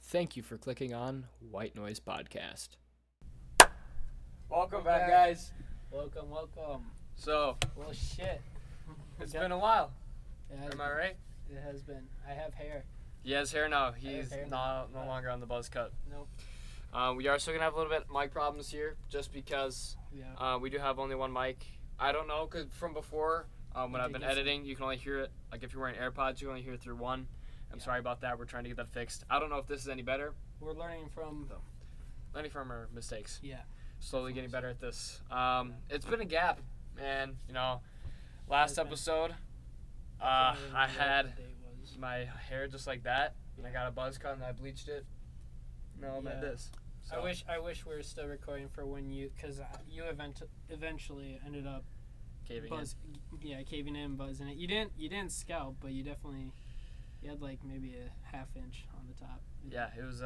Thank you for clicking on Whyte Noize Podcast. Welcome back, guys. Welcome. So, Well, shit. it's been a while. It Am I right? It has been. I have hair. He has hair now. I have He's hair no now. longer on the buzz cut. Nope. We are still going to have a little bit of mic problems here just because Yeah. we do have only one mic. I don't know, because from before, when I've been Ridiculous. editing, you can only hear it. Like, if you're wearing AirPods, you can only hear it through one. I'm Yeah. sorry about that. We're trying to get that fixed. I don't know if this is any better. We're learning from. Learning from our mistakes. Yeah. Slowly getting better at this. It's been a gap, man. Last It's been- episode, I I don't know what had the date was. my hair just like that, and I got a buzz cut and I bleached it. No, I'm Yeah. at this. So, I wish we were still recording for when you, because you eventually ended up caving caving in, buzzing it. You didn't scalp, but you had like maybe a half inch on the top. in. Yeah, it was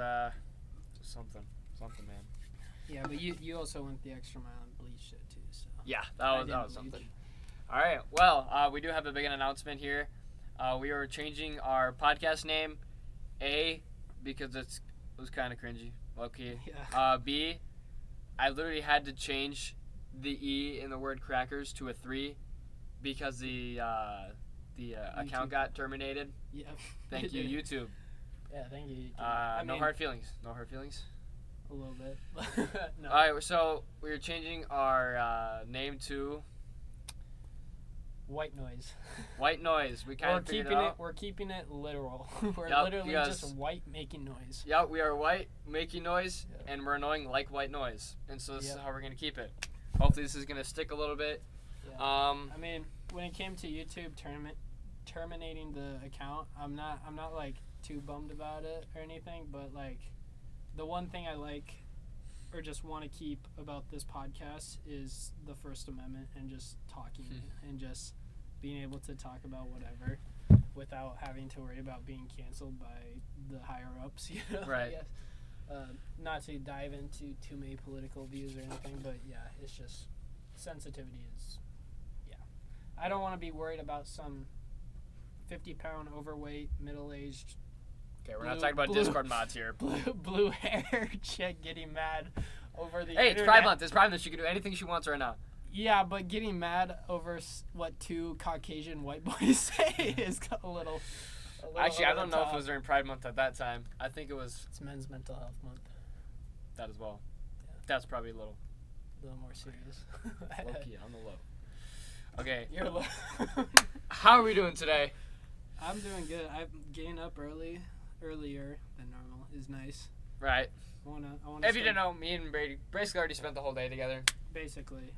just something, man. Yeah, but you also went the extra mile and bleached it too. So. Yeah, I that didn't was bleach. something. All right, well, we do have a big announcement here. We are changing our podcast name, A, because it was kind of cringy, low-key. Yeah. B, I literally had to change the E in the word crackers to a 3 because the account got terminated. Yeah. Thank you, YouTube. Yeah, thank you. No hard feelings. No hard feelings. A little bit. No. All right, so we're changing our name to Whyte Noize. Whyte Noize. We kind We're of figured keeping it out. We're keeping it literal. We're Yep, literally because- just white making noise. Yeah, we are white, making noise, Yeah. and we're annoying like Whyte Noize. And so this is Yep. how we're going to keep it. Hopefully this is going to stick a little bit. Yeah. Um, I mean, when it came to YouTube terminating the account, I'm not like too bummed about it or anything, but like the one thing I like or just want to keep about this podcast is the First Amendment and just talking and just being able to talk about whatever without having to worry about being canceled by the higher ups, you know. Right. I guess. Not to dive into too many political views or anything, but yeah, it's just sensitivity is, yeah. I don't want to be worried about some 50-pound overweight, middle-aged, okay, we're not talking about Discord mods here. blue hair chick getting mad over the Hey, it's internet. Pride Month. It's Pride Month. She can do anything she wants right now. Yeah, but getting mad over what two Caucasian white boys say is a little Actually, I over don't the know if top. it was during Pride Month at that time. I think it was It's Men's Mental Health Month. that as well. Yeah. That's probably a little More serious. low-key on the low. Okay, You're low. how are we doing today? I'm doing good. I'm getting up earlier than normal is nice. Right. I wanna If you didn't know, me and Brady basically already spent the whole day together. basically.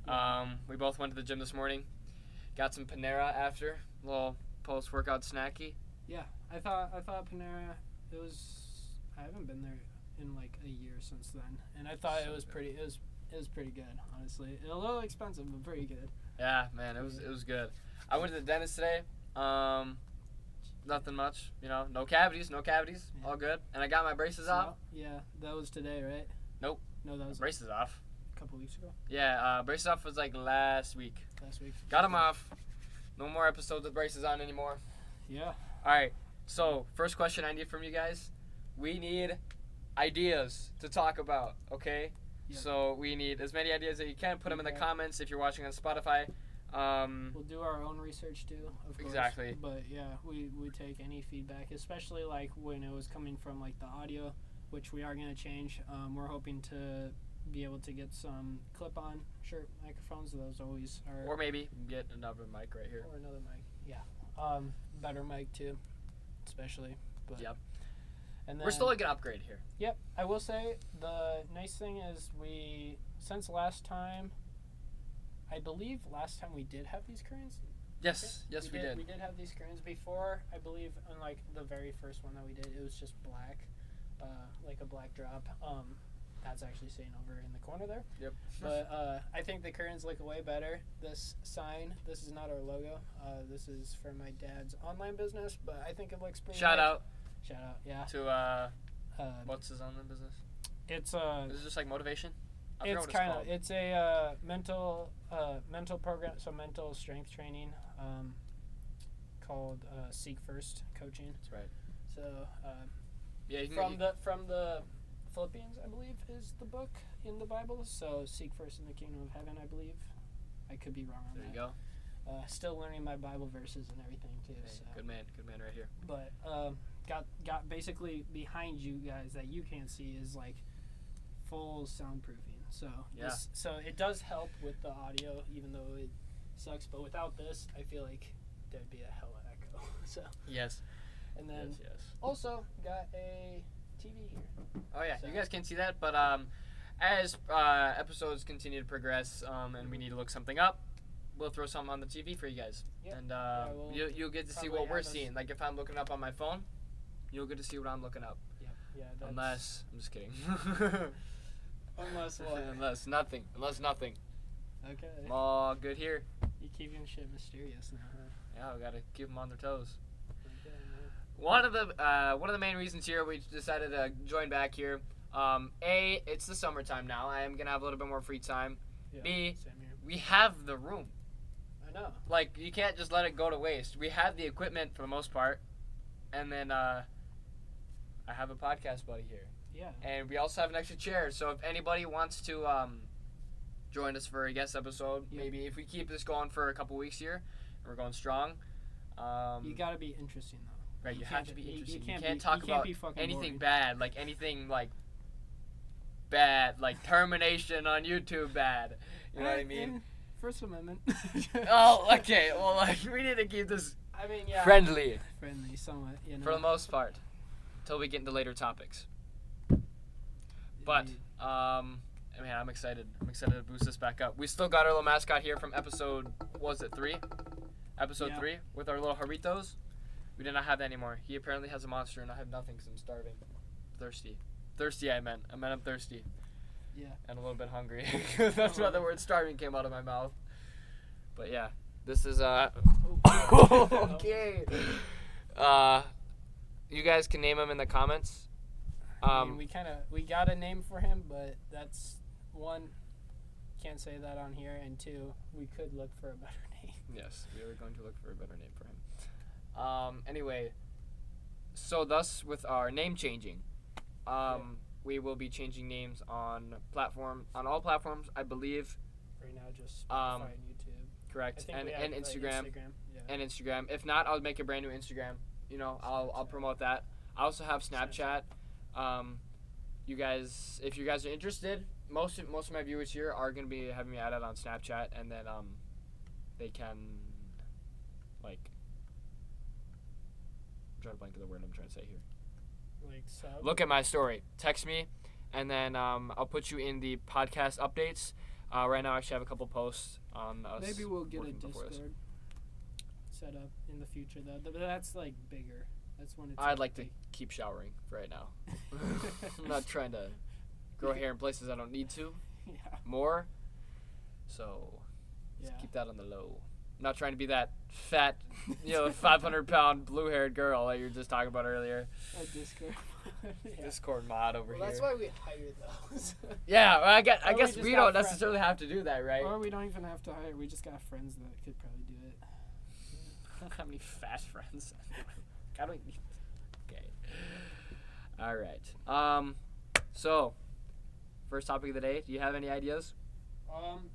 We both went to the gym this morning. Got some Panera after. Little post-workout snacky. Yeah, I thought Panera. I haven't been there in like a year since then, and I thought So it was good. pretty. It was pretty good, honestly. A little expensive, but pretty good. Yeah, man, it was good. I went to the dentist today. Nothing much, no cavities, Yeah. all good. And I got my braces off. Yeah, that was today, right? Nope. No, that was Braces off. a couple weeks ago. Yeah, braces off was like last week. Last week. Got them off. No more episodes with braces on anymore. Yeah. All right. So first question I need from you guys. We need ideas to talk about. Okay. Yeah. So we need as many ideas as you can. Put them in the Okay. comments if you're watching on Spotify. We'll do our own research too, of course. Exactly. But yeah, we take any feedback, especially like when it was coming from like the audio, which we are gonna change. We're hoping to be able to get some clip-on shirt microphones. Those always are. Or maybe get another mic right here. Or another mic. Yeah. Better mic too, especially. But Yep. And then, We're still like an upgrade here. Yep. I will say the nice thing is since last time. I believe last time we did have these curtains. Yes, we did. We did have these curtains before. I believe on like the very first one that we did, it was just black, like a black drop. That's actually staying over in the corner there. Yep. But I think the curtains look way better. This sign, this is not our logo. This is for my dad's online business, but I think it looks pretty. Shout nice. out Shout out, yeah. to what's his online business? It's Is it just like motivation? I forgot It's what kind of called. it's a mental program, so mental strength training, called Seek First Coaching. That's right. So Yeah, you can, from the Philippians, I believe, is the book in the Bible. So seek first in the kingdom of heaven, I believe. I could be wrong on there that. you go. Still learning my Bible verses and everything too. Hey, So. good man right here. But got basically behind you guys that you can't see is like full soundproofing. So Yeah. so it does help with the audio, even though it sucks. But without this, I feel like there'd be a hella echo. So Yes. and then Yes. also got a TV here. Oh yeah, So- you guys can't see that, but as episodes continue to progress, and we need to look something up, we'll throw something on the TV for you guys, Yep. and we'll you'll get to see probably what we're have us- seeing. Like if I'm looking up on my phone, you'll get to see what I'm looking up. Yeah. That's, Unless I'm just kidding. unless what? Unless nothing. Okay. All good here. You keeping shit mysterious now, huh? Yeah, we gotta keep them on their toes. Okay, man. One of the main reasons here we decided to join back here. A, it's the summertime now. I am gonna have a little bit more free time. Yeah, B, same here. we have the room. I know. Like you can't just let it go to waste. We have the equipment for the most part, and then I have a podcast buddy here, Yeah. and we also have an extra chair. So if anybody wants to join us for a guest episode, Yeah. maybe if we keep this going for a couple weeks here, and we're going strong. You gotta be interesting though. Right, you have to be interesting. You can't be- talk you about be fucking anything boring. bad, like anything like bad, like termination on YouTube bad. You know what I mean? First Amendment. Oh, okay. Well, like we need to keep this I mean, yeah. friendly Friendly, somewhat. You know. for the most part, until we get into later topics. But man, I'm excited. I'm excited to boost this back up. We still got our little mascot here from episode. Was it 3? Episode Yeah. 3 with our little Jarritos. We did not have that anymore. He apparently has a monster, and I have nothing because I'm starving. Thirsty. Thirsty, I meant I'm thirsty. Yeah. And a little bit hungry. That's why the word starving came out of my mouth. But yeah, this is okay. You guys can name him in the comments. I mean, we got a name for him, but that's one. Can't say that on here, and two, we could look for a better name. Yes, we are going to look for a better name for him. Anyway, so thus with our name changing, we will be changing names on all platforms, I believe. Right now, just Spotify and YouTube. Correct, I think and we have, Instagram, Yeah. and Instagram. If not, I'll make a brand new Instagram. You know, I'll promote that. I also have Snapchat. You guys, if you guys are interested, most of my viewers here are gonna be having me added on Snapchat, and then they can like. I'm trying to blank of the word I'm trying to say here. Like sub. Look at my story. Text me, and then I'll put you in the podcast updates. Right now, I actually have a couple posts on us. Maybe we'll get a working before Discord this. set up in the future, though. But that's like bigger. That's when it's. I'd like to keep showering for right now. I'm not trying to grow hair in places I don't need to. Yeah. More. So let's Yeah. keep that on the low. I'm not trying to be that fat, 500-pound blue-haired girl that you were just talking about earlier. A Discord. Yeah. Discord mod over Well, here. that's why we hire those. Yeah, well, I guess Or we just we got don't friends. necessarily have to do that, right? Or we don't even have to hire. We just got friends that could probably do it. I don't have any fast friends. I don't need. Okay. All right. So, first topic of the day. Do you have any ideas?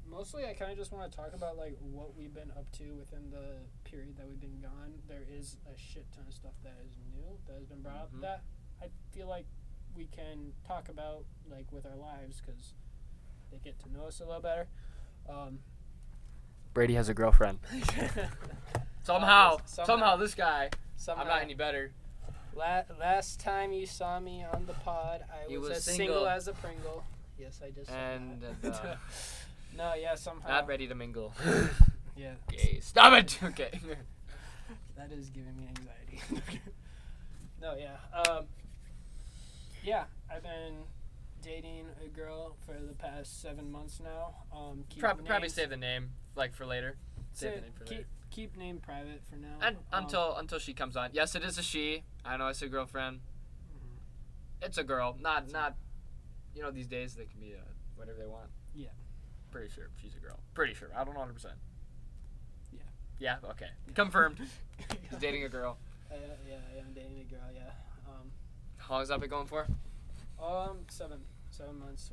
Mostly I kind of just want to talk about like what we've been up to within the period that we've been gone. There is a shit ton of stuff that is new that has been brought up that I feel like we can talk about like with our lives because they get to know us a little better. Brady has a girlfriend. Somehow this guy. Somehow. I'm not any better. Last time you saw me on the pod, I He was was as single. single as a Pringle. Yes, I just said And that. No, yeah, somehow. not ready to mingle. Yeah. Okay, stop it. Okay. That is giving me anxiety. No, yeah. Yeah, I've been dating a girl for the past 7 months now. Probably names- save the name like for later. Save the name for later. Keep name private for now. And until she comes on. Yes, it is a she. I know it's a girlfriend. It's a girl. Not these days they can be whatever they want. Yeah. Pretty sure she's a girl. Pretty sure. I don't know 100%. Yeah. Yeah. Okay. Confirmed. He's dating a girl. Yeah, I am dating a girl. Yeah. How long has that been going for? 7 months.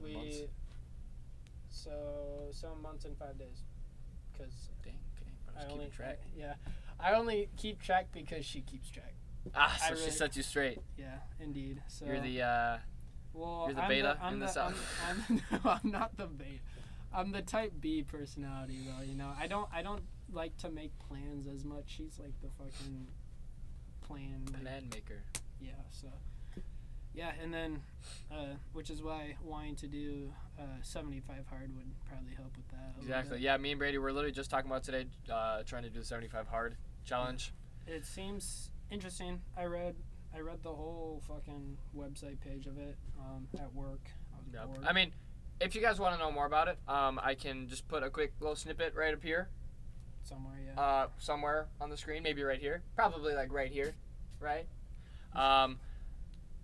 So 7 months and 5 days. Because Dang, okay. I was keeping track. I only keep track because she keeps track. So she sets you straight. Yeah, indeed. So You're the well, you're the beta in the South. No, I'm not the beta. I'm the type B personality though. You know, I don't like to make plans as much. She's like the fucking plan maker. Yeah. So. Yeah, and then, which is why wanting to do 75 hard would probably help with that. Exactly. Yeah, me and Brady were literally just talking about today, trying to do the 75 hard challenge. It seems interesting. I read the whole fucking website page of it at work. I was bored. I mean, if you guys want to know more about it, I can just put a quick little snippet right up here. Somewhere, yeah. Somewhere on the screen, maybe right here. Probably like right here, right?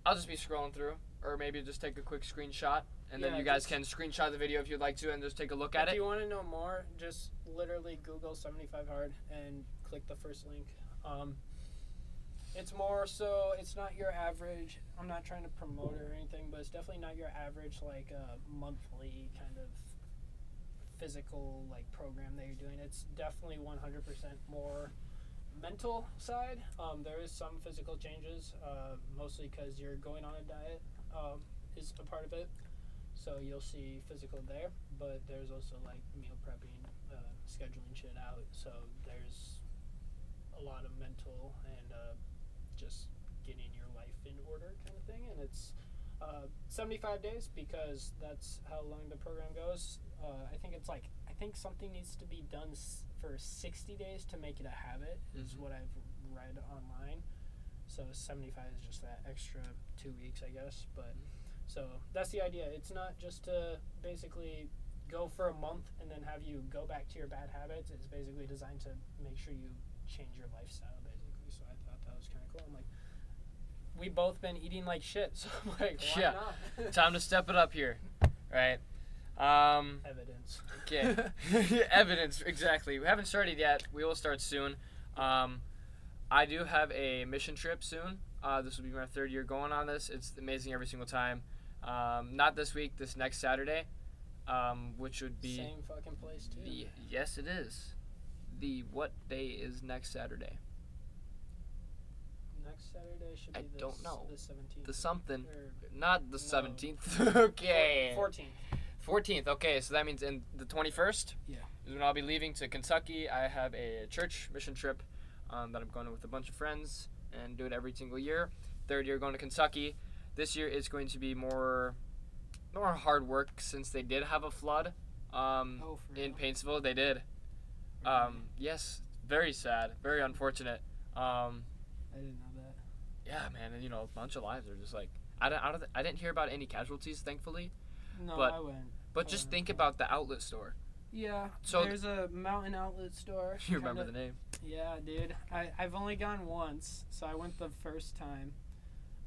I'll just be scrolling through, or maybe just take a quick screenshot, and then you guys can screenshot the video if you'd like to, and just take a look at it. If you want to know more, just literally Google 75 hard and click the first link. It's more so, it's not your average, I'm not trying to promote it or anything, but it's definitely not your average, like, monthly kind of physical, like, program that you're doing. It's definitely 100% more mental side. There is some physical changes, mostly because you're going on a diet is a part of it, so you'll see physical there, but there's also like meal prepping, scheduling shit out, so there's a lot of mental and just getting your life in order kind of thing. And it's 75 days because that's how long the program goes. I think something needs to be done for 60 days to make it a habit, is what I've read online. So 75 is just that extra 2 weeks, I guess. But so that's the idea. It's not just to basically go for a month and then have you go back to your bad habits. It's basically designed to make sure you change your lifestyle, basically. So I thought that was kind of cool. I'm like, we both been eating like shit, so I'm like, why not? Time to step it up here, right? Evidence. Okay. Evidence, exactly. We haven't started yet. We will start soon. I do have a mission trip soon. This will be my 3rd year going on this. It's amazing every single time. Not this week, this next Saturday, which would be... Same fucking place, too. Yes, it is. What day is next Saturday? Next Saturday should be I don't know. The 17th. The something. Or, Not the no. 17th. Okay. 14th. 14th. Okay, so that means in the 21st? Yeah. Is when I'll be leaving to Kentucky. I have a church mission trip that I'm going with a bunch of friends and do it every single year. 3rd year going to Kentucky. This year it's going to be more hard work since they did have a flood in Paintsville. They did. Yes, very sad, very unfortunate. I didn't know that. Yeah, man, and a bunch of lives are just like I didn't hear about any casualties, thankfully. No, but, I went. But just think about the outlet store. Yeah, so there's a mountain outlet store. You remember the name? Yeah, dude. I've only gone once, so I went the first time.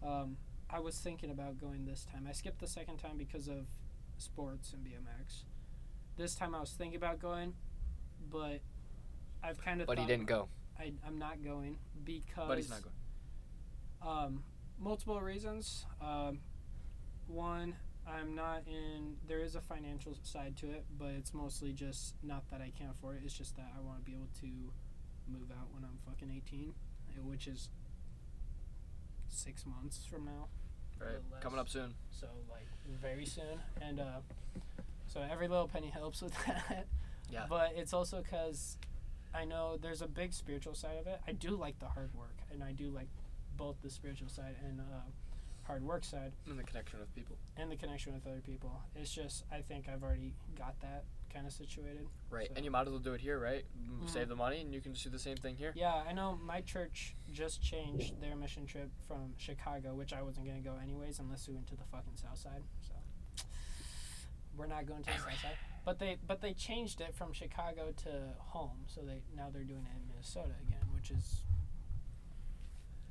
I was thinking about going this time. I skipped the second time because of sports and BMX. This time I was thinking about going, but I've kind of But he didn't go. I'm not going because... But he's not going. Multiple reasons. One, I'm not in... There is a financial side to it, but it's mostly just not that I can't afford it. It's just that I want to be able to move out when I'm fucking 18, which is 6 months from now. Right, coming up soon. So, like, very soon. And so every little penny helps with that. Yeah. But it's also because I know there's a big spiritual side of it. I do like the hard work, and I do like both the spiritual side and hard work side. And the connection with people. And the connection with other people. It's just, I think I've already got that kind of situated. Right, so. And you might as well do it here, right? Save the money, and you can just do the same thing here. Yeah, I know my church just changed their mission trip from Chicago, which I wasn't going to go anyways unless we went to the fucking south side. So we're not going to the south side. But they changed it from Chicago to home, so now they're doing it in Minnesota again, which is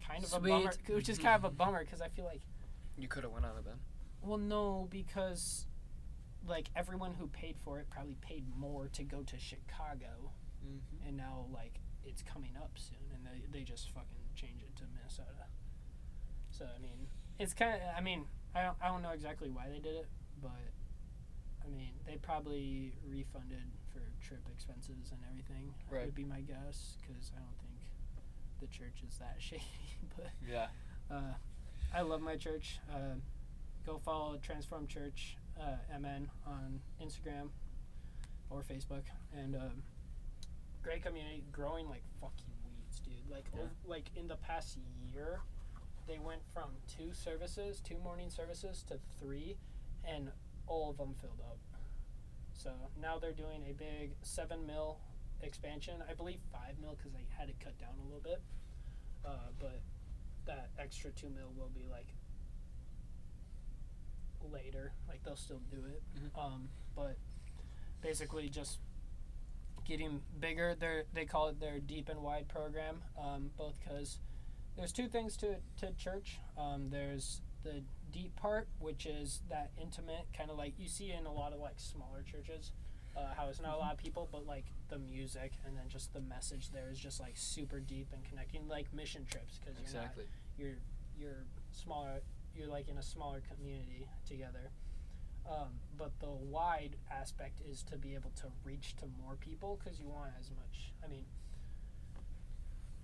kind of a bummer. Which is kind of a bummer because I feel like you could have went on it then. Well, no, because like everyone who paid for it probably paid more to go to Chicago, and now like it's coming up soon, and they just fucking change it to Minnesota. So I mean, it's kind of. I mean, I don't know exactly why they did it, but I mean, they probably refunded for trip expenses and everything. Right. Would be my guess, because I don't think the church is that shady. But Yeah. I love my church. Go follow Transform Church MN on Instagram or Facebook, and great community, growing like fucking weeds, dude. Like like in the past year, they went from 2 morning services to 3, and all of them filled up. So now they're doing a big 7 mil expansion. I believe 5 mil because they had to cut down a little bit. But that extra 2 mil will be like later. Like they'll still do it. But basically just getting bigger. They call it their deep and wide program. Both because there's 2 things to church. There's the deep part, which is that intimate kind of like you see in a lot of like smaller churches, how it's not a lot of people, but like the music and then just the message there is just like super deep and connecting, like mission trips, because you're smaller, you're like in a smaller community together. But the wide aspect is to be able to reach to more people, because you want as much. I mean,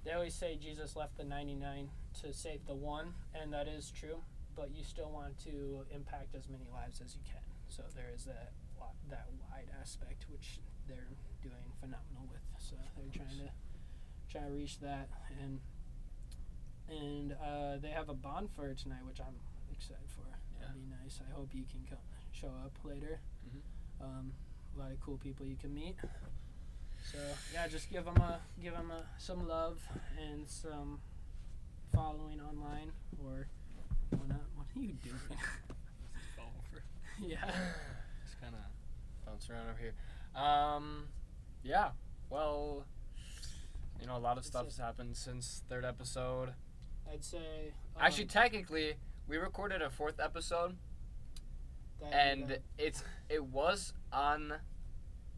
they always say Jesus left the 99 to save the 1, and that is true. But you still want to impact as many lives as you can. So there is that wide aspect, which they're doing phenomenal with. So they're trying to reach that, and they have a bonfire tonight, which I'm excited for. That'd be nice. I hope you can come show up later. A lot of cool people you can meet. So yeah, just give them some love and some following online, or whatnot. What are you doing? Yeah. Just kind of bounce around over here. Yeah. Well, a lot of stuff has happened since 3rd episode. I'd say. Actually, technically, we recorded a 4th episode, and it was on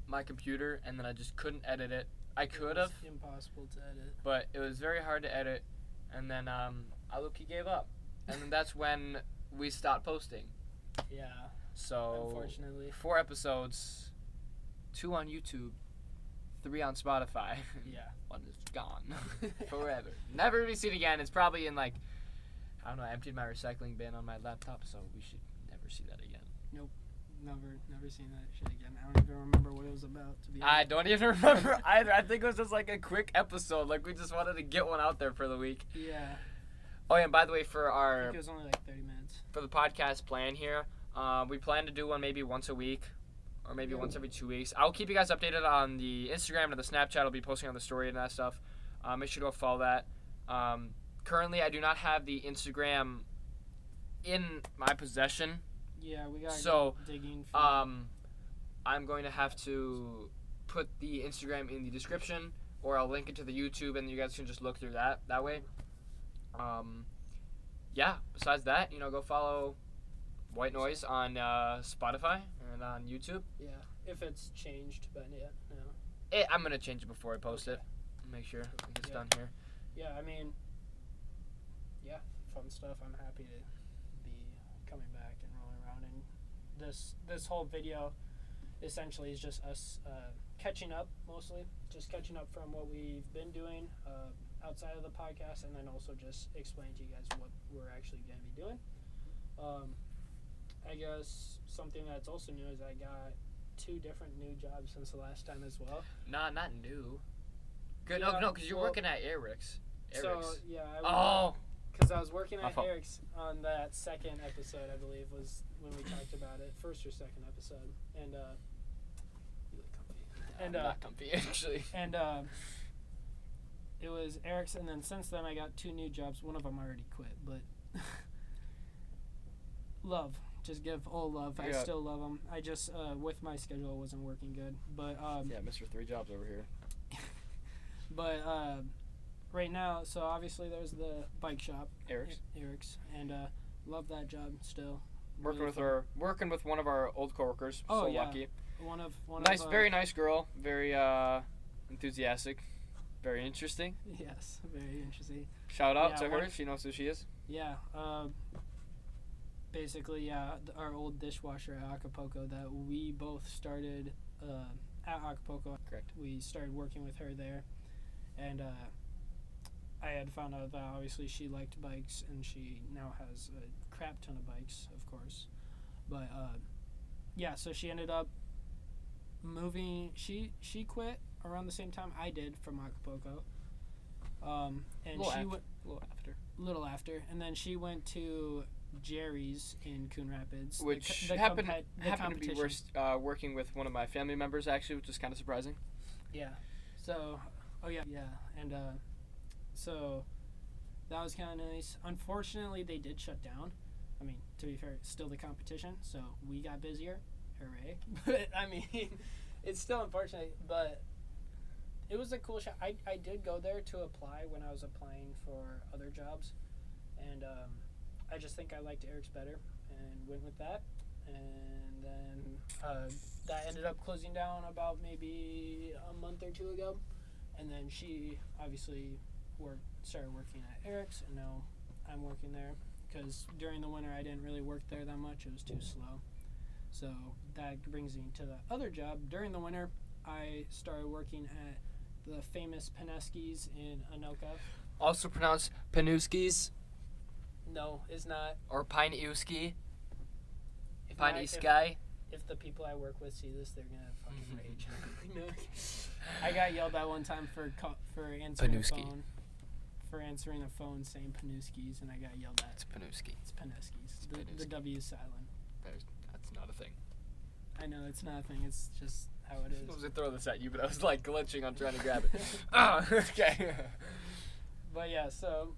my computer, and then I just couldn't edit it. I could have. Impossible to edit. But it was very hard to edit, and then I low-key gave up, and then that's when we stopped posting. Yeah. So unfortunately, 4 episodes, 2 on YouTube, 3 on Spotify. Yeah. 1 is gone forever. Never to be seen again. It's probably in I emptied my recycling bin on my laptop, so we should never see that again. Nope. Never seen that shit again. I don't even remember what it was about, to be honest. I don't even remember either. I think it was just like a quick episode. Like we just wanted to get one out there for the week. Yeah. Oh yeah, and by the way, for I think it was only like 30 minutes. For the podcast plan here, we plan to do one maybe once a week, or maybe once every 2 weeks. I'll keep you guys updated on the Instagram and the Snapchat. I'll be posting on the story and that stuff. Make sure to go follow that. Currently, I do not have the Instagram in my possession. Yeah, we got digging. I'm going to have to put the Instagram in the description, or I'll link it to the YouTube, and you guys can just look through that way. Yeah. Besides that, go follow Whyte Noize on Spotify and on YouTube. Yeah, if it's changed, but yeah, no. I'm gonna change it before I post it. Make sure it gets done here. Yeah, I mean, yeah, fun stuff. I'm happy to be coming back and rolling around. And this whole video, essentially, is just us catching up, mostly. Just catching up from what we've been doing outside of the podcast, and then also just explain to you guys what we're actually going to be doing. I guess something that's also new is I got 2 different new jobs since the last time as well. Nah, not new. Good. Yeah, no, because you're working at Eric's. So, yeah. Because I was working at Eric's on that 2nd episode, I believe, was when we talked about it. 1st or 2nd episode. And, you look comfy. I'm not comfy, actually. And, it was Eric's, and then since then I got 2 new jobs. One of them already quit, but love. Just give all love. Yeah. I still love them. I just, with my schedule, it wasn't working good. But, yeah, Mr. 3 jobs over here. But, right now, so obviously there's the bike shop. Eric's. And, love that job still. Working with one of our old coworkers. Oh, so yeah. Lucky. Very nice girl. Very, enthusiastic. Very interesting. Yes, very interesting. Shout out to her. She knows who she is. Yeah. basically, yeah, our old dishwasher at Acapulco that we both started at Acapulco. Correct. We started working with her there, and I had found out that obviously she liked bikes, and she now has a crap ton of bikes, of course. But yeah, so she ended up moving. She quit around the same time I did from Acapulco, and she went little after, and then she went to Jerry's in Coon Rapids, Which the happened to be competition. working with one of my family members, actually, which is kind of surprising. Yeah. So, yeah, and so that was kind of nice. Unfortunately, they did shut down. I mean, to be fair, it's still the competition, so we got busier. Hooray! But I mean, it's still unfortunate, but it was a cool shot. I did go there to apply when I was applying for other jobs, and I just think I liked Eric's better and went with that. And then that ended up closing down about maybe a month or two ago. And then she obviously started working at Eric's, and now I'm working there. Because during the winter I didn't really work there that much. It was too slow. So that brings me to the other job. During the winter, I started working at the famous Paneski's in Anoka. Also pronounced Panuskis No, it's not. or Pineuski. If Pineuski. If the people I work with see this, they're gonna fucking rage. No. I got yelled at one time for answering Panuski. the phone. For answering the phone saying Panuskis, and I got yelled at. It's Panuski. It's Paneski's. The Panuski. W is silent. That's not a thing. I know it's not a thing. It's just how it I was is. gonna throw this at you, but I was like glitching on trying to grab it. Oh, okay. But yeah, so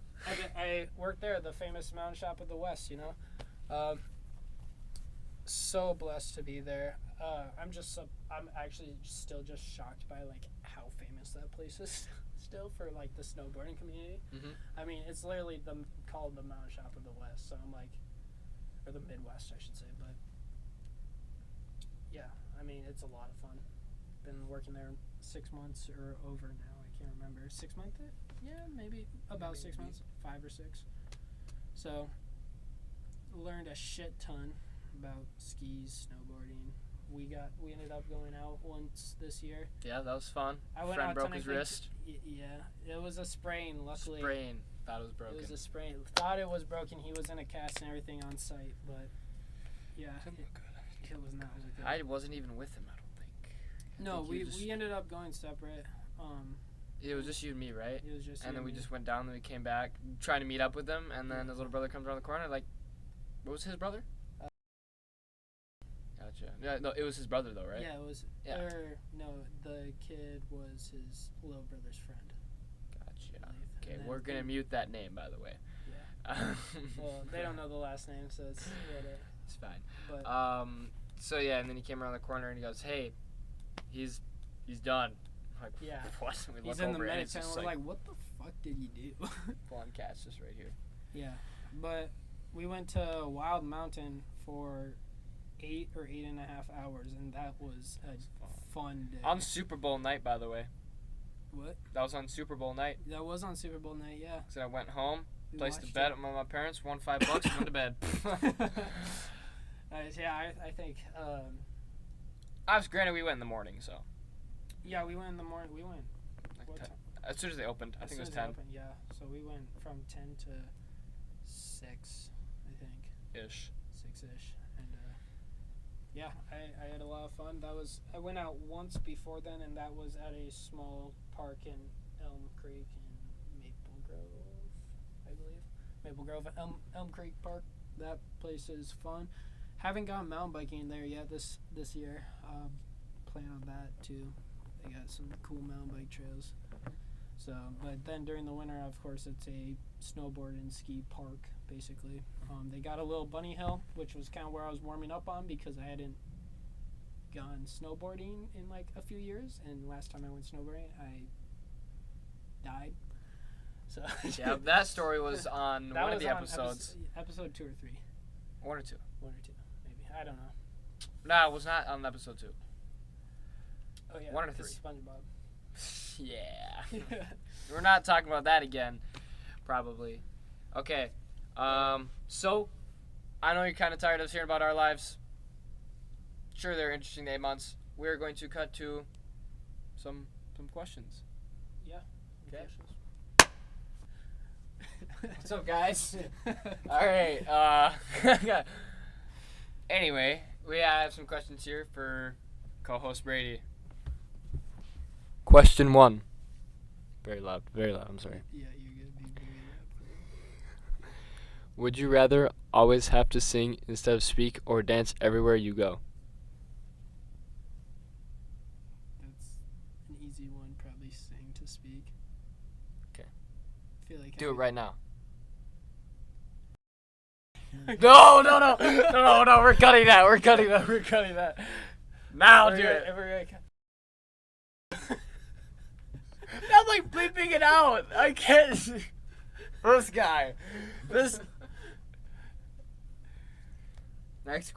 I worked there, the famous mountain shop of the West. You know, so blessed to be there. I'm actually still just shocked by like how famous that place is still for like the snowboarding community. Mm-hmm. I mean, it's literally called the mountain shop of the West. So I'm like, or the Midwest, I should say. But yeah, I mean, it's a lot of fun. Been working there 6 months or over now. I can't remember. 6 months? Yeah, maybe about 6 months, 5 or 6. So learned a shit ton about skis, snowboarding. We ended up going out once this year. Yeah, that was fun. Friend out broke his wrist. Yeah, it was a sprain. Luckily, Thought it was broken. it was a sprain. Thought it was broken. He was in a cast and everything on site, but yeah, it was not good. I wasn't even with him, I don't think. No, think we ended up going separate. It was just you and me, right? It was just you And then we me. just went down, and we came back, trying to meet up with him, and then his little brother comes around the corner, like, what was his brother? Gotcha. Yeah, no, it was his brother, though, right? Yeah, it was. Yeah. No, the kid was his little brother's friend. Gotcha. I believe. Okay, And then we're going to mute that name, by the way. Yeah. Well, they don't know the last name, so it's whatever. It's fine. But So, yeah, and then he came around the corner, and he goes, hey, he's done. I'm like, yeah, what? And we he's look in the over, and medics, it's and just we're like, what the fuck did you do? full-on cats just right here. Yeah, but we went to Wild Mountain for 8 or 8.5 hours, and that was a fun day. On Super Bowl night, by the way. What? That was on Super Bowl night. That was on Super Bowl night, yeah. So I went home, We placed a watched bet it. with my parents, won $5, went to bed. Yeah, I think, I was granted we went in the morning, so yeah, we went in the morning. We went like what 10, time? as soon as they opened. I As think it was soon as 10 opened, yeah, so we went from 10 to 6, I think. ish. 6-ish, and yeah, I had a lot of fun. I went out once before then, and that was at a small park in Elm Creek in Maple Grove, I believe. Maple Grove, Elm Creek Park. That place is fun. Haven't gone mountain biking there yet this year. Plan on that too. They got some cool mountain bike trails. So, but then during the winter, of course, it's a snowboard and ski park, basically. They got a little bunny hill, which was kind of where I was warming up on because I hadn't gone snowboarding in like a few years, and last time I went snowboarding, I died. So Yeah, that story was on that one of was the on episodes. episode 2 or 3, 1 or 2. 1 or 2, maybe. I don't know. No, it was not on episode 2. Oh yeah, 1 or 'cause 3. SpongeBob. Yeah. We're not talking about that again, probably. Okay. So I know you're kind of tired of hearing about our lives. Sure, they're interesting 8 months. We're going to cut to some questions. Yeah. Okay. What's up, guys? All right. Anyway, we have some questions here for co-host Brady. Question 1. Very loud. I'm sorry. Yeah, you're gonna be very loud. Would you rather always have to sing instead of speak or dance everywhere you go? That's an easy one. Probably sing to speak. Okay. I feel like Do it right now. No, we're cutting that. Now do it. I'm like bleeping it out. I can't. This guy. Next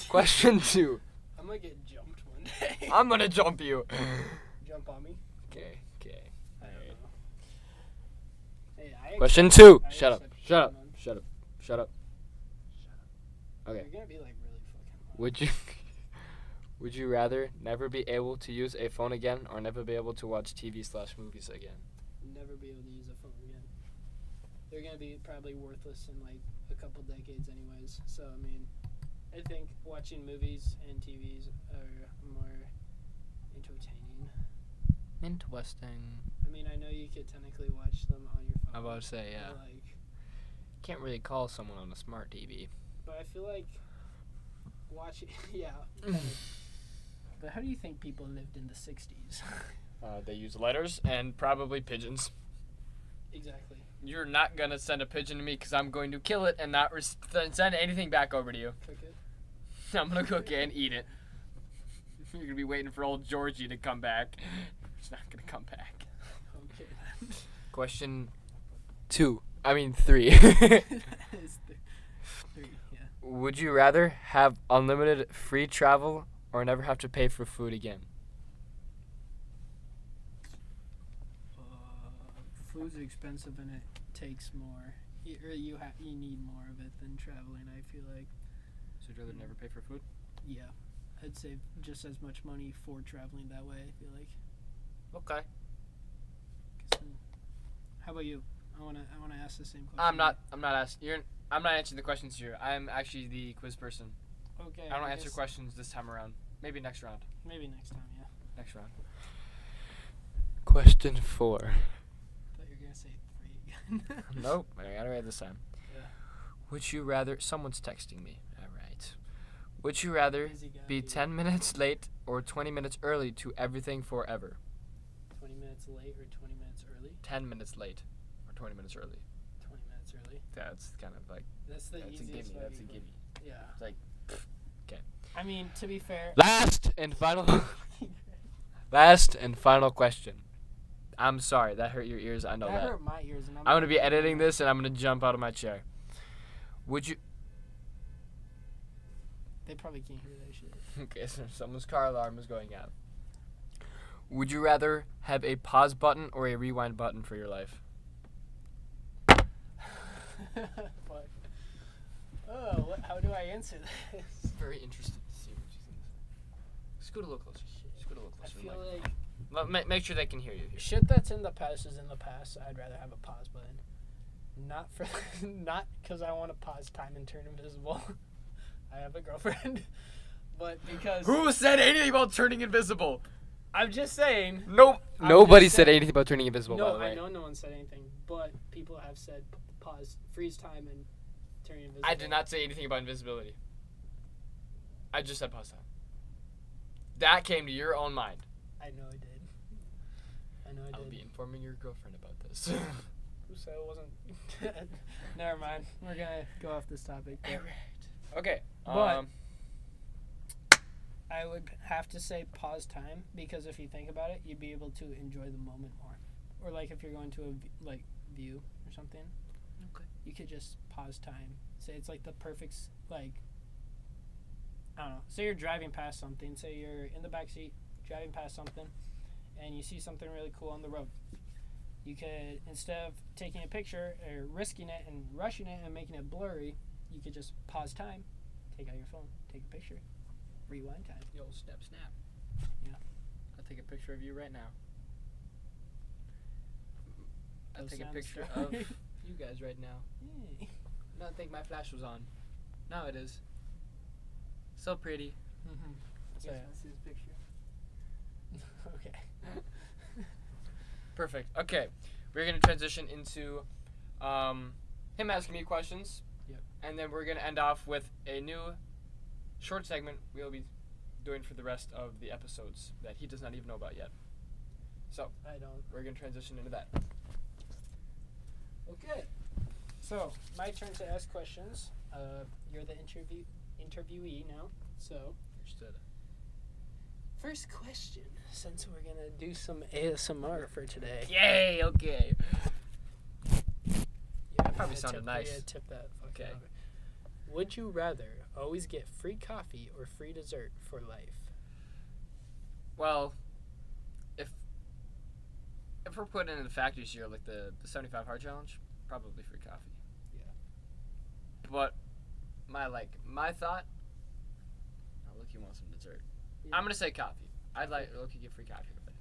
question 2. I'm gonna get jumped one day. I'm gonna jump you. Jump on me. Okay. I don't know. Hey, I Question accept- 2. I Shut up. accept Shut up. man. Shut up. Okay. You're gonna be like really fucking loud. Would you rather never be able to use a phone again or never be able to watch TV/movies again? Never be able to use a phone again. They're gonna be probably worthless in like a couple decades, anyways. So I mean, I think watching movies and TVs are more entertaining. Interesting. I mean, I know you could technically watch them on your phone. I'm about to say, yeah. but, like, Can't really call someone on a smart TV. but I feel like watching, yeah. kind of. But how do you think people lived in the '60s? They use letters and probably pigeons. Exactly. You're not gonna send a pigeon to me because I'm going to kill it and not send anything back over to you. Cook it. I'm gonna cook it and eat it. You're gonna be waiting for old Georgie to come back. He's not gonna come back. Okay. Question 3. That is 3. Yeah. Would you rather have unlimited free travel or never have to pay for food again? Food's expensive and it takes more. You need more of it than traveling. I feel like. So you'd rather never pay for food? Yeah, I'd save just as much money for traveling that way. I feel like. Okay. 'Cause then- how about you? I wanna ask the same question. I'm not asking. I'm not answering the questions here. I'm actually the quiz person. Okay. I don't answer guess questions this time around. Maybe next round. Maybe next time. Yeah. Next round. Question 4. I thought you were gonna say 3 again. Nope. I got it right this time. Yeah. Would you rather... Someone's texting me. All right. Would you rather Busy guy, be dude. 10 minutes late or 20 minutes early to everything forever? 20 minutes late or 20 minutes early? 10 minutes late or 20 minutes early. 20 minutes early. That's kind of like... That's the That's a easiest gimme. way. That's a gimme. Yeah. It's like... Okay. I mean, to be fair. Last and final question. I'm sorry, that hurt your ears. I know that that. hurt my ears, and I'm going to be editing this and I'm going to jump out of my chair. Would you... They probably can't hear that shit. Okay, so someone's car alarm is going out. Would you rather have a pause button or a rewind button for your life? Fuck. Oh, how do I answer this? Very interested to see what you think. Scoot a little closer. Scoot a little I closer. feel Mike. like Make sure they can hear you here. shit that's in the past is in the past. So I'd rather have a pause button. Not because I want to pause time and turn invisible. I have a girlfriend, but because Who said anything about turning invisible? I'm just saying. Nope. I'm Nobody just said saying- anything about turning invisible, by No, the way. I know no one said anything, but people have said pause, freeze time, and turn invisible. I did not say anything about invisibility. I just said pause time. That came to your own mind. I know I did. I will be informing your girlfriend about this. Who said it wasn't? Never mind. We're gonna go off this topic. But Okay. But- I would have to say pause time because if you think about it, you'd be able to enjoy the moment more. Or like if you're going to a view or something, Okay. you could just pause time. Say it's like the perfect I don't know. Say you're driving past something. Say you're in the back seat driving past something, and you see something really cool on the road. You could, instead of taking a picture or risking it and rushing it and making it blurry, you could just pause time, take out your phone, take a picture, rewind time. Yo, snap. Yeah. I'll take a picture of you right now. I'll Those take a sounds picture strong. of you guys right now. Yay. I don't think my flash was on. Now it is. So pretty. Mm-hmm. So, Guess this is picture. okay. Perfect. Okay, we're gonna transition into him asking me questions. Yep. And then we're gonna end off with a new short segment we'll be doing for the rest of the episodes that he does not even know about yet. So I don't. we're gonna transition into that. Okay. So, my turn to ask questions. You're the interviewee now. So, Understood. first question, since we're going to do some ASMR for today. Yay! Okay. Yeah, Probably sounded nice. Yeah, tip that. fucking Okay. over. Would you rather always get free coffee or free dessert for life? Well, if we're putting in the factors here, like the 75 hard challenge, probably free coffee. Yeah. But my thought. Oh, look, you want some dessert. Yeah. I'm gonna say coffee. I'd like Loki get free coffee with it.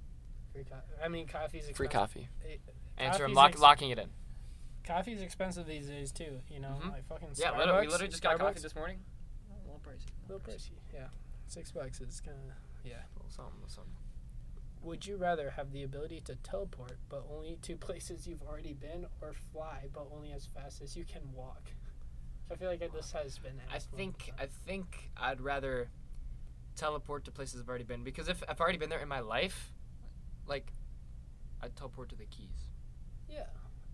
Free coffee. I mean, coffee's expensive. Free coffee. Answer. I'm Coffee's locking it in. Coffee's expensive these days too. You know, Mhm. like fucking Yeah, Starbucks. we literally just got coffee Starbucks, this morning. A little pricey. a little pricey. Yeah, $6 is kind of yeah. Something. Would you rather have the ability to teleport but only to places you've already been, or fly but only as fast as you can walk? I feel like this has been asked. I think I'd rather teleport to places I've already been, because if I've already been there in my life, like I'd teleport to the Keys. Yeah,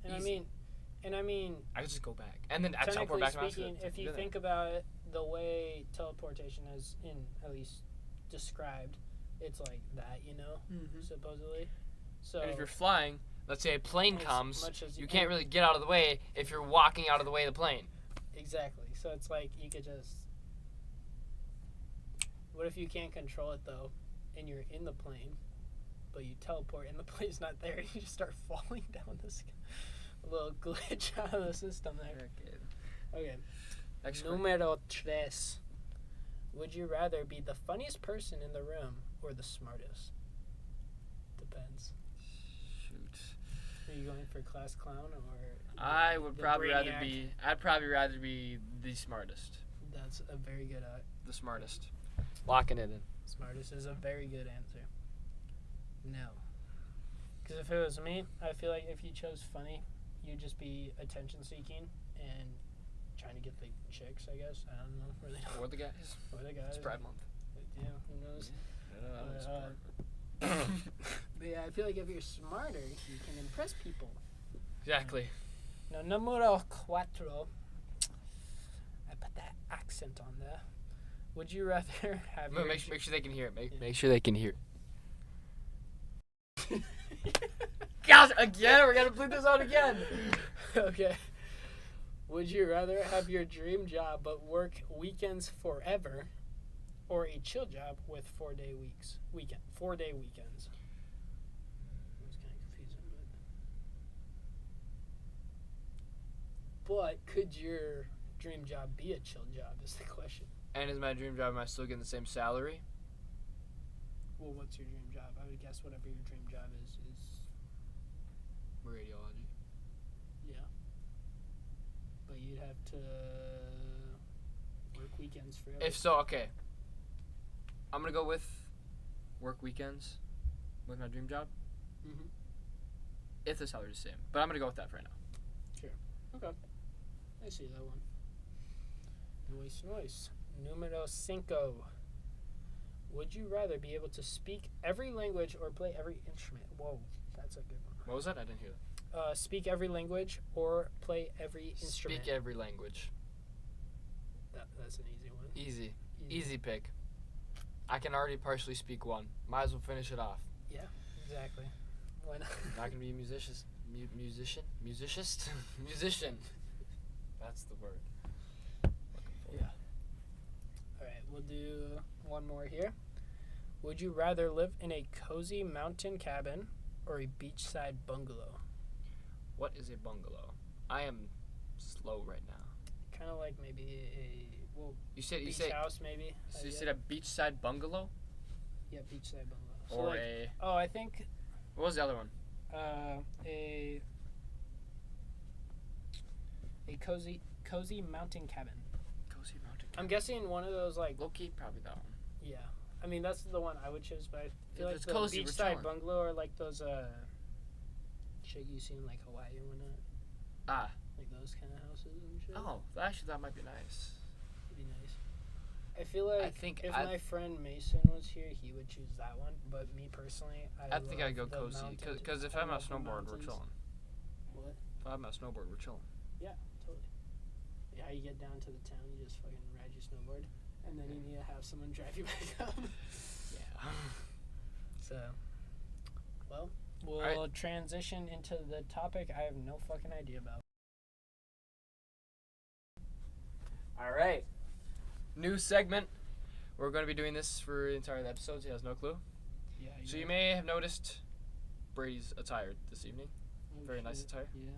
and Easy. I mean, I could just go back and then I'd technically teleport back to my house. speaking, if you think about it, the way teleportation is in at least described, it's like that, you know, supposedly. So and if you're flying, let's say a plane as comes, much as you can't really get out of the way if you're walking out of the way of the plane. Exactly. So it's like you could just. What if you can't control it though, and you're in the plane, but you teleport and the plane's not there, and you just start falling down this a little glitch out of the system there. Okay. Next Número 3. Would you rather be the funniest person in the room or the smartest? Depends. Shoot. Are you going for class clown or? I would the probably rather brainiac? be. I'd probably rather be the smartest. That's a very good. The smartest. Locking it in. Smartest is a very good answer. No. Because if it was me, I feel like if you chose funny, you'd just be attention seeking and trying to get the chicks, I guess. I don't know. Really don't. Or the guys. Or the guys. It's Pride Month. Yeah, who knows? Yeah. But yeah, I feel like if you're smarter, you can impress people. Exactly. Now, numero 4. I put that accent on there. Would you rather have your Make sure they can hear it. Yeah. Make sure they can hear. Gosh, again, we're gonna bleep this out again. Okay. Would you rather have your dream job but work weekends forever, or a chill job with 4-day weeks? 4-day weekends. It was kind of confusing, but could your dream job be a chill job? Is the question. And is my dream job? Am I still getting the same salary? Well, what's your dream job? I would guess whatever your dream job is. Radiology. Yeah. But you'd have to work weekends forever. If so, okay. I'm gonna go with work weekends with my dream job. Mm-hmm. If the salary's the same, but I'm gonna go with that for right now. Okay. I see that one. Nice. Numero 5. Would you rather be able to speak every language or play every instrument? Whoa, that's a good one. What was that? I didn't hear that. Speak every language or play every instrument. Speak every language. That's an easy one. Easy pick. I can already partially speak one. Might as well finish it off. Yeah, exactly. Why not? Not gonna be a musician. Musician. That's the word. Yeah. All right, we'll do one more here. Would you rather live in a cozy mountain cabin or a beachside bungalow? What is a bungalow? I am slow right now. kind of like maybe beach house maybe. So you said a beachside bungalow Yeah, beachside bungalow. So or like, a. I think What was the other one? a cozy mountain cabin. Cozy mountain. I'm guessing one of those like Low-key, probably that one. yeah. I mean that's the one I would choose, but I feel If like it's the cozy, we're beachside chilling. bungalow or like those shit you see in like Hawaii and whatnot, Ah. like those kind of houses and shit. Oh, actually, that might be nice. It'd be nice. I feel like if my friend Mason was here, he would choose that one. But me personally, I think I'd go the cozy mountains. because if I I'm on a love the snowboard, we're mountains. chilling. What? If I'm on a snowboard, we're chilling. Yeah, totally. Yeah, you get down to the town, you just fucking ride your snowboard, and then you need to have someone drive you back up. Yeah. So, well, we'll transition into the topic I have no fucking idea about. All right. New segment. We're going to be doing this for the entire episode. He has no clue. Yeah. So you may have noticed Brady's attire this evening. Very nice attire. Yeah.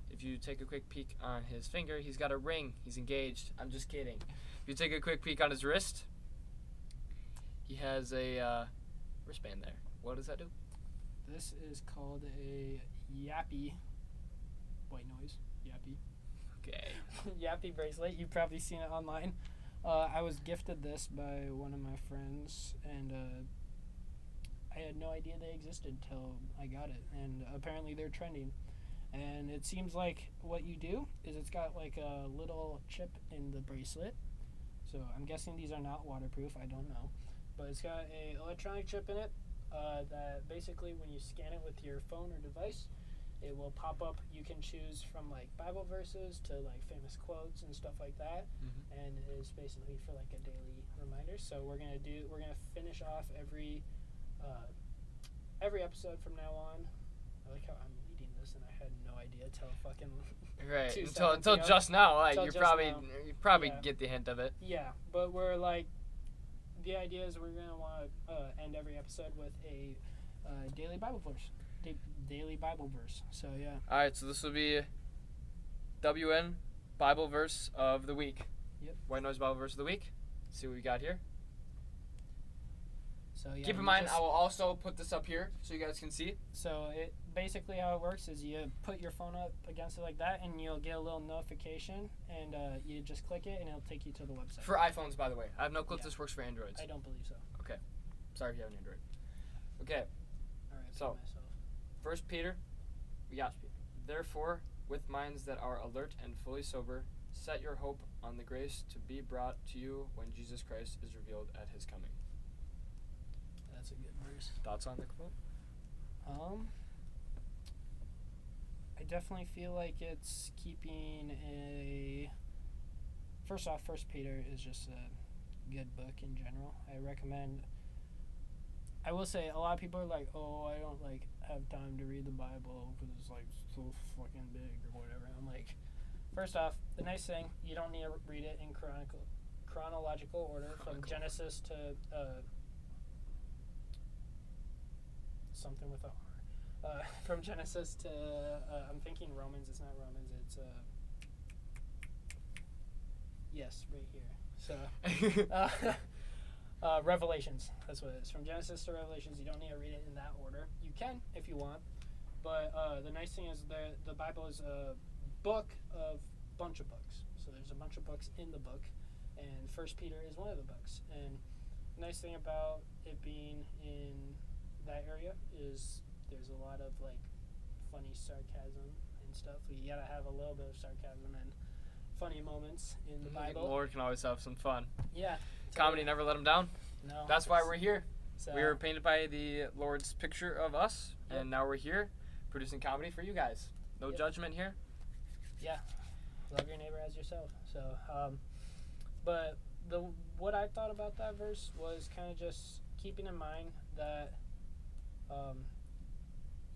If you take a quick peek on his finger, he's got a ring. He's engaged. I'm just kidding. If you take a quick peek on his wrist, he has a wristband there. What does that do? This is called a Yappy. Whyte Noize. Yappy. Okay. Yappy bracelet. You've probably seen it online. I was gifted this by one of my friends, and I had no idea they existed till I got it. And apparently they're trending. And it seems like what you do is it's got like a little chip in the bracelet. So I'm guessing these are not waterproof. I don't know. But it's got a electronic chip in it that basically when you scan it with your phone or device, it will pop up. You can choose from like Bible verses to like famous quotes and stuff like that, and it's basically for like a daily reminder. So we're gonna finish off every episode from now on. I like how I'm leading this and I had no idea till fucking Right. 2 Until seconds ago. just now. Like Till you just probably now. Yeah. get the hint of it. Yeah, but we're like, the idea is we're gonna want to end every episode with a daily Bible verse. Daily Bible verse. So yeah. All right. So this will be WN Bible verse of the week. Yep. Whyte Noize Bible verse of the week. Let's see what we got here. So yeah. Keep in mind, I will also put this up here so you guys can see. So it basically how it works is you put your phone up against it like that, and you'll get a little notification, and you just click it, and it'll take you to the website. For iPhones, by the way. I have no clue if this works for Androids. I don't believe so. Okay. Sorry if you have an Android. Okay. All right. So, 1 Peter, we got, therefore, with minds that are alert and fully sober, set your hope on the grace to be brought to you when Jesus Christ is revealed at his coming. That's a good verse. Thoughts on the quote? I definitely feel like it's keeping a. First off, 1 Peter is just a good book in general. I recommend. I will say a lot of people are like, "Oh, I don't like have time to read the Bible because it's like so fucking big or whatever." I'm like, first off, the nice thing you don't need to read it in chronological order from Genesis to something with a R. From Genesis to I'm thinking Romans. It's not Romans. It's yes, right here. So. Revelations, that's what it is. From Genesis to Revelations, you don't need to read it in that order. You can if you want, but the nice thing is the Bible is a book of bunch of books. So there's a bunch of books in the book, and 1 Peter is one of the books. And the nice thing about it being in that area is there's a lot of like funny sarcasm and stuff. You gotta have a little bit of sarcasm and funny moments in the Bible. The Lord can always have some fun. Yeah. Comedy never let him down. No. That's why we're here. So, We were painted by the Lord's picture of us, and now we're here producing comedy for you guys. No judgment here. Yeah. Love your neighbor as yourself. So, but what I thought about that verse was kind of just keeping in mind that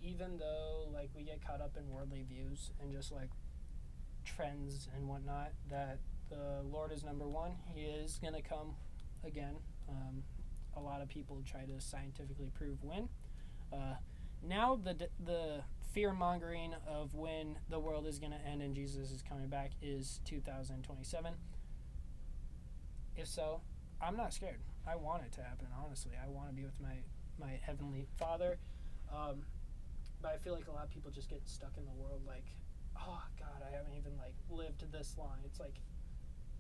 even though like we get caught up in worldly views and just like trends and whatnot, that the Lord is number one. He is going to come again. A lot of people try to scientifically prove when. Now the fear mongering of when the world is going to end and Jesus is coming back is 2027. If so, I'm not scared. I want it to happen, honestly. I want to be with my Heavenly Father. But I feel like a lot of people just get stuck in the world like, oh, God, I haven't even, like, lived this long. It's like,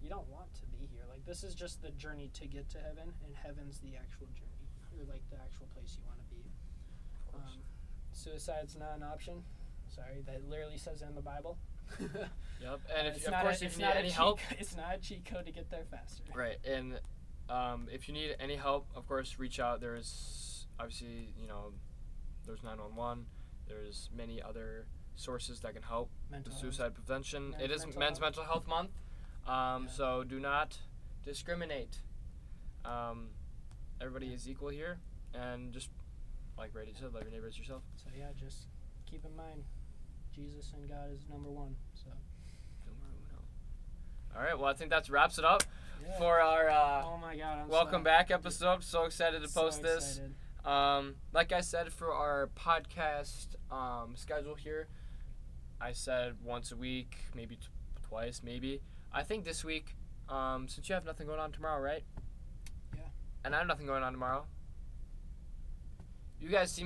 you don't want to be here. Like, this is just the journey to get to heaven, and heaven's the actual journey, or, like, the actual place you want to be. Suicide's not an option. Sorry, that literally says it in the Bible. Yep, and if you need any help, it's not a cheat code to get there faster. right? And if you need any help, of course, reach out. There's obviously, there's 911. There's many other sources that can help with suicide prevention. It is Men's Mental Health Month, so do not discriminate. Everybody is equal here, and just like Brady said, love your neighbor as yourself. So yeah, just keep in mind, Jesus and God is number one. So. All right, well, I think that wraps it up for our oh my God, welcome back episode. So excited to post this. Excited. Like I said, for our podcast schedule here, I said once a week, maybe twice, maybe. I think this week, since you have nothing going on tomorrow, right? Yeah. And I have nothing going on tomorrow. You guys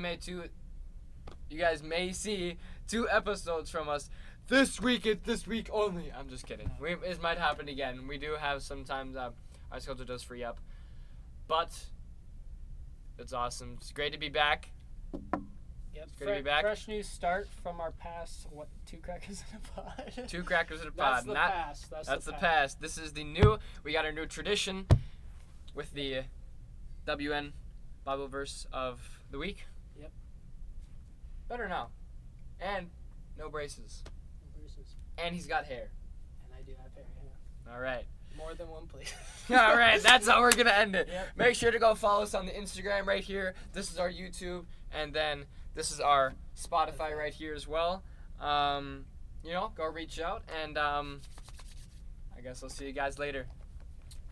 may see 2 episodes from us this week. It's this week only. I'm just kidding. It might happen again. We do have sometimes our schedule does free up, but it's awesome. It's great to be back. Yep. It's great to be back. Fresh new start from our past. 2 crackers in a pod. 2 crackers in a pod. That's the past. That's the past. This is the new. We got our new tradition with the WN Bible verse of the week. Yep. Better now. And no braces. No braces. And he's got hair. And I do have hair, yeah. All right. More than one, please. All right, that's how we're going to end it. Yep. Make sure to go follow us on the Instagram right here. This is our YouTube, and then this is our Spotify right here as well. Go reach out, and I guess I'll see you guys later.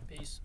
Peace.